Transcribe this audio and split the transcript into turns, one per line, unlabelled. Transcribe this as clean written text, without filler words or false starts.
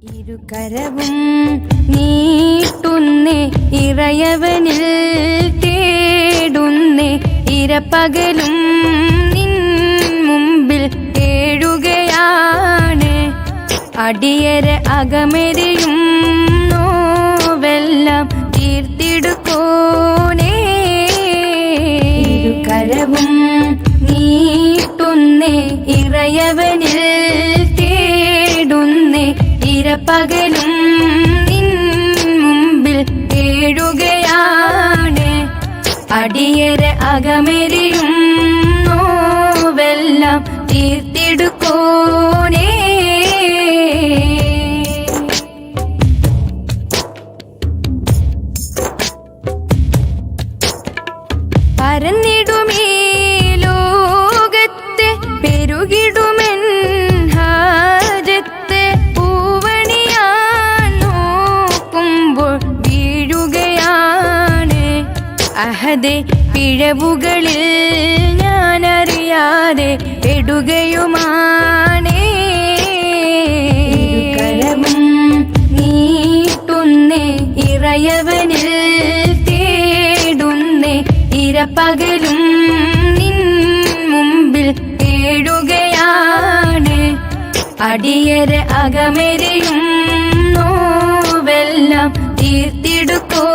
ഇരുകരവും നീട്ടുന്നേ ഇറയവനിൽ തേടുന്നേ ഇരപ്പകലും നിൻ മുമ്പിൽ തേടുകയാണ് അടിയര അകമെരിയും നോവെല്ലാം തീർത്തിടുക്കോനേ ഇരുകരവും നീട്ടുന്നേ ഇറയവനിൽ തേടുന്നേ ഇരപ്പകലും നിൻ മുമ്പിൽ തേടുകയാണ് അടിയര അകമെരിയും നോവെല്ലാം തീർത്തിടുക്കോനേ പരന്നിടുമീ ലോകത്തെ പെരുകിടുമെൻ ഹാജത്തെ പൂവണിയാൻ നോക്കുമ്പോൾ വീഴുകയാണ് അഹദേ പിഴവുകളിൽ ഞാനറിയാതെ പെടുകയുമാണേ ഇരുകരവും നീട്ടുന്നേ ഇറയവനിൽ തേടുന്നേ ഇരപ്പകലും നിൻ മുമ്പിൽ തേടുകയാണ് അടിയര അകമെരിയും നോവെല്ലാം തീർത്തിടുക്കോ